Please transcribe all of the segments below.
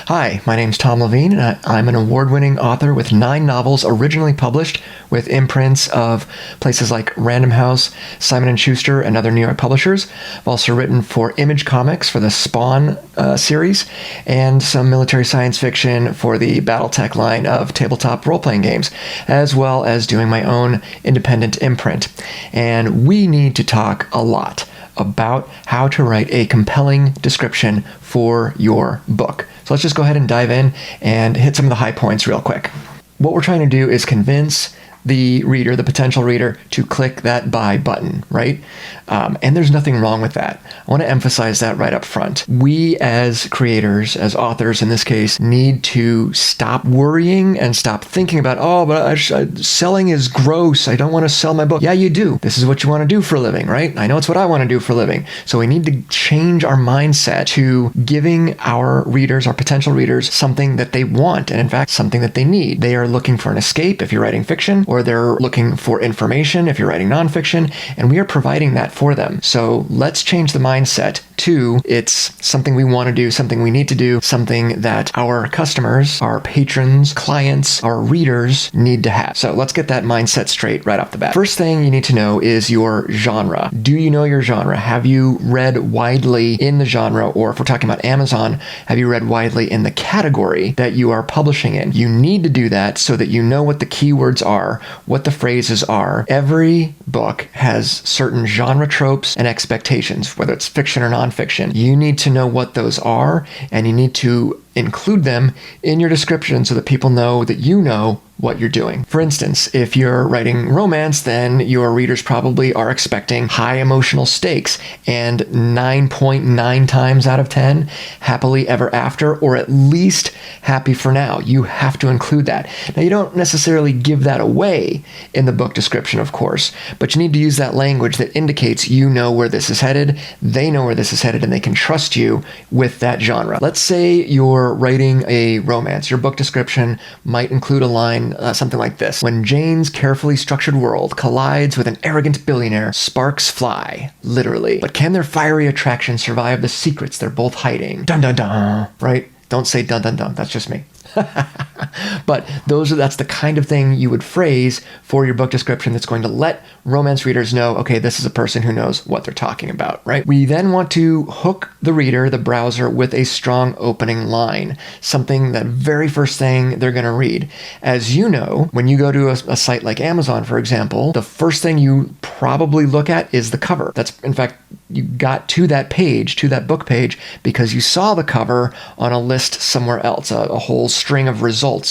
Hi, my name's Tom Levine, and I'm an award-winning author with 9 novels originally published with imprints of places like Random House, Simon & Schuster, and other New York publishers. I've also written for Image Comics for the Spawn series, and some military science fiction for the BattleTech line of tabletop role-playing games, as well as doing my own independent imprint. And we need to talk a lot about how to write a compelling description for your book. So let's just go ahead and dive in and hit some of the high points real quick. What we're trying to do is convince the reader, the potential reader, to click that buy button, right? And there's nothing wrong with that. I want to emphasize that right up front. We as creators, as authors in this case, need to stop worrying and stop thinking about, oh, but selling is gross. I don't want to sell my book. Yeah, you do. This is what you want to do for a living, right? I know it's what I want to do for a living. So we need to change our mindset to giving our readers, our potential readers, something that they want, and in fact, something that they need. They are looking for an escape if you're writing fiction, or they're looking for information if you're writing nonfiction, and we are providing that for them. So let's change the mindset to it's something we want to do, something we need to do, something that our customers, our patrons, clients, our readers need to have. So let's get that mindset straight right off the bat. First thing you need to know is your genre. Do you know your genre? Have you read widely in the genre, or if we're talking about Amazon, have you read widely in the category that you are publishing in? You need to do that so that you know what the keywords are, what the phrases are. Every book has certain genre tropes and expectations, whether it's fiction or nonfiction. You need to know what those are, and you need to include them in your description so that people know that you know what you're doing. For instance, if you're writing romance, then your readers probably are expecting high emotional stakes and 9.9 times out of 10 happily ever after, or at least happy for now. You have to include that. Now, you don't necessarily give that away in the book description, of course, but you need to use that language that indicates you know where this is headed, they know where this is headed, and they can trust you with that genre. Let's say you're writing a romance. Your book description might include a line something like this: when Jane's carefully structured world collides with an arrogant billionaire, sparks fly, literally. But can their fiery attraction survive the secrets they're both hiding? Dun dun dun, right? Don't say dun dun dun, that's just me. But that's the kind of thing you would phrase for your book description that's going to let romance readers know, okay, this is a person who knows what they're talking about, right? We then want to hook the reader, the browser, with a strong opening line, something that very first thing they're going to read. As you know, when you go to a site like Amazon, for example, the first thing you probably look at is the cover. That's, in fact, you got to that page, to that book page, because you saw the cover on a list somewhere else, a whole string of results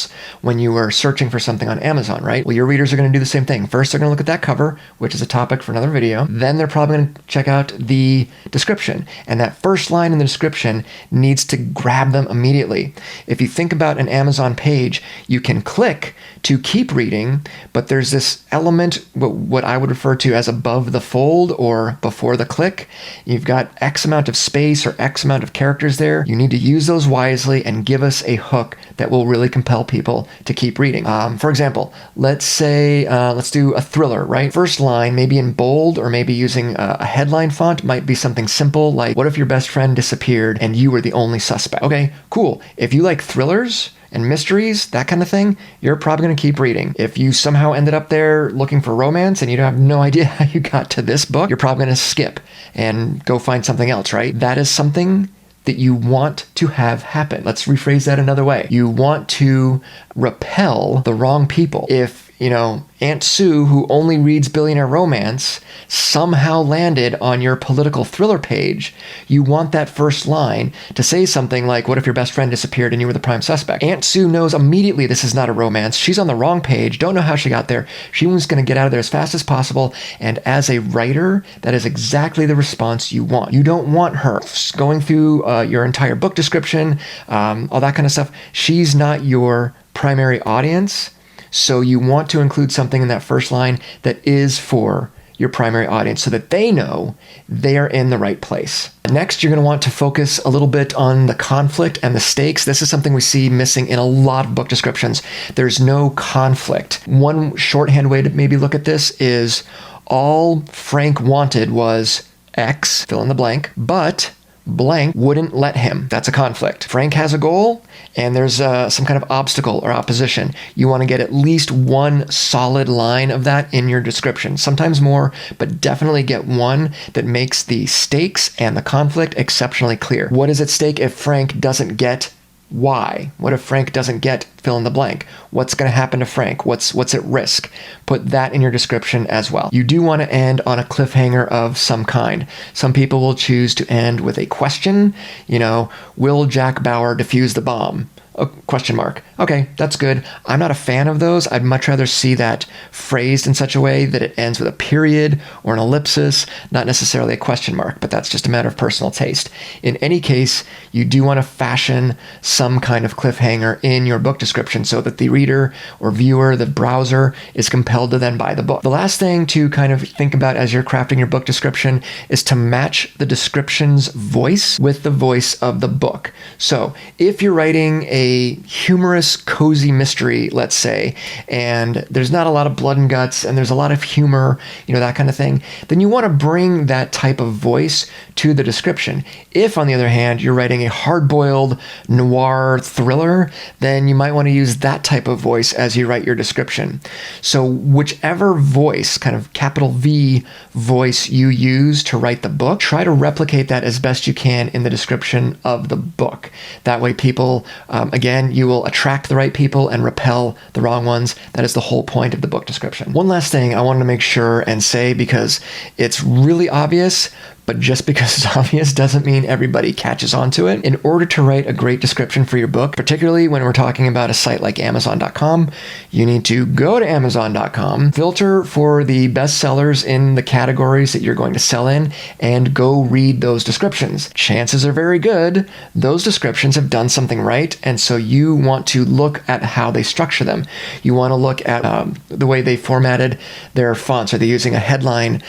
when you were searching for something on Amazon, right? Well, your readers are going to do the same thing. First, they're going to look at that cover, which is a topic for another video. Then they're probably going to check out the description. And that first line in the description needs to grab them immediately. If you think about an Amazon page, you can click to keep reading, but there's this element, what I would refer to as above the fold or before the click. You've got X amount of space or X amount of characters there. You need to use those wisely and give us a hook that will really compel people to keep reading. For example, let's do a thriller, right? First line, maybe in bold or maybe using a headline font, might be something simple like, what if your best friend disappeared and you were the only suspect? Okay, cool. If you like thrillers and mysteries, that kind of thing, you're probably going to keep reading. If you somehow ended up there looking for romance and you have no idea how you got to this book, you're probably going to skip and go find something else, right? That is something that you want to have happen. Let's rephrase that another way. You want to repel the wrong people. If, Aunt Sue, who only reads billionaire romance, somehow landed on your political thriller page, you want that first line to say something like, what if your best friend disappeared and you were the prime suspect? Aunt Sue knows immediately this is not a romance. She's on the wrong page, don't know how she got there. She was going to get out of there as fast as possible. And as a writer, that is exactly the response you want. You don't want her going through your entire book description, all that kind of stuff. She's not your primary audience. So you want to include something in that first line that is for your primary audience so that they know they are in the right place. Next, you're going to want to focus a little bit on the conflict and the stakes. This is something we see missing in a lot of book descriptions. There's no conflict. One shorthand way to maybe look at this is all Frank wanted was X, fill in the blank, but blank wouldn't let him. That's a conflict. Frank has a goal, and there's some kind of obstacle or opposition. You want to get at least one solid line of that in your description. Sometimes more, but definitely get one that makes the stakes and the conflict exceptionally clear. What is at stake if Frank doesn't get why? What if Frank doesn't get fill in the blank? What's going to happen to Frank? What's at risk? Put that in your description as well. You do want to end on a cliffhanger of some kind. Some people will choose to end with a question. Will Jack Bauer defuse the bomb? A question mark. Okay, that's good. I'm not a fan of those. I'd much rather see that phrased in such a way that it ends with a period or an ellipsis, not necessarily a question mark, but that's just a matter of personal taste. In any case, you do want to fashion some kind of cliffhanger in your book description so that the reader or viewer, the browser, is compelled to then buy the book. The last thing to kind of think about as you're crafting your book description is to match the description's voice with the voice of the book. So if you're writing a humorous, cozy mystery, let's say, and there's not a lot of blood and guts and there's a lot of humor, that kind of thing, then you want to bring that type of voice to the description. If, on the other hand, you're writing a hard-boiled noir thriller, then you might want to use that type of voice as you write your description. So whichever voice, kind of capital V voice you use to write the book, try to replicate that as best you can in the description of the book. That way people, again, you will attract the right people and repel the wrong ones. That is the whole point of the book description. One last thing I wanted to make sure and say, because it's really obvious, but just because it's obvious doesn't mean everybody catches on to it. In order to write a great description for your book, particularly when we're talking about a site like Amazon.com, you need to go to Amazon.com, filter for the best sellers in the categories that you're going to sell in, and go read those descriptions. Chances are very good those descriptions have done something right, and so you want to look at how they structure them. You want to look at the way they formatted their fonts. Are they using a headline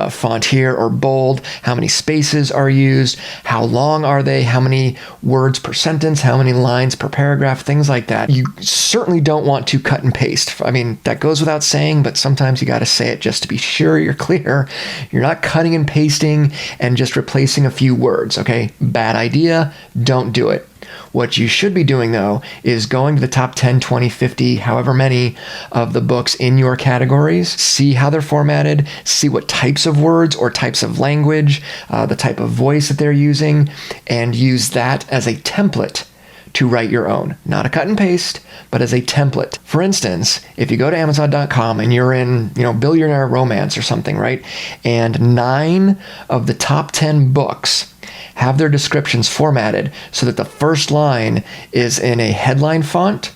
font here or bold? How many spaces are used? How long are they? How many words per sentence? How many lines per paragraph? Things like that. You certainly don't want to cut and paste. I mean, that goes without saying, but sometimes you got to say it just to be sure you're clear. You're not cutting and pasting and just replacing a few words, okay? Bad idea. Don't do it. What you should be doing, though, is going to the top 10, 20, 50, however many of the books in your categories, see how they're formatted, see what types of words or types of language, the type of voice that they're using, and use that as a template to write your own. Not a cut and paste, but as a template. For instance, if you go to Amazon.com and you're in, billionaire romance or something, right? And 9 of the top 10 books have their descriptions formatted so that the first line is in a headline font,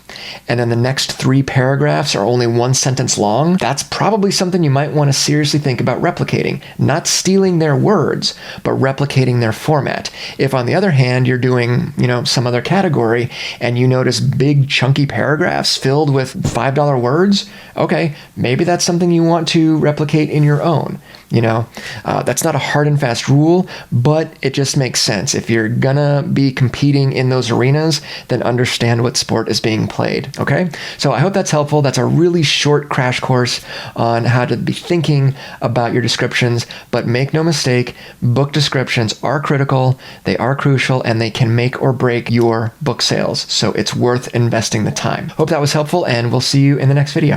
and then the next 3 paragraphs are only 1 sentence long, that's probably something you might want to seriously think about replicating. Not stealing their words, but replicating their format. If, on the other hand, you're doing, some other category, and you notice big chunky paragraphs filled with $5 words, okay, maybe that's something you want to replicate in your own. That's not a hard and fast rule, but it just makes sense. If you're gonna be competing in those arenas, then understand what sport is being played, okay? So I hope that's helpful. That's a really short crash course on how to be thinking about your descriptions, but make no mistake, book descriptions are critical, they are crucial, and they can make or break your book sales. So it's worth investing the time. Hope that was helpful, and we'll see you in the next video.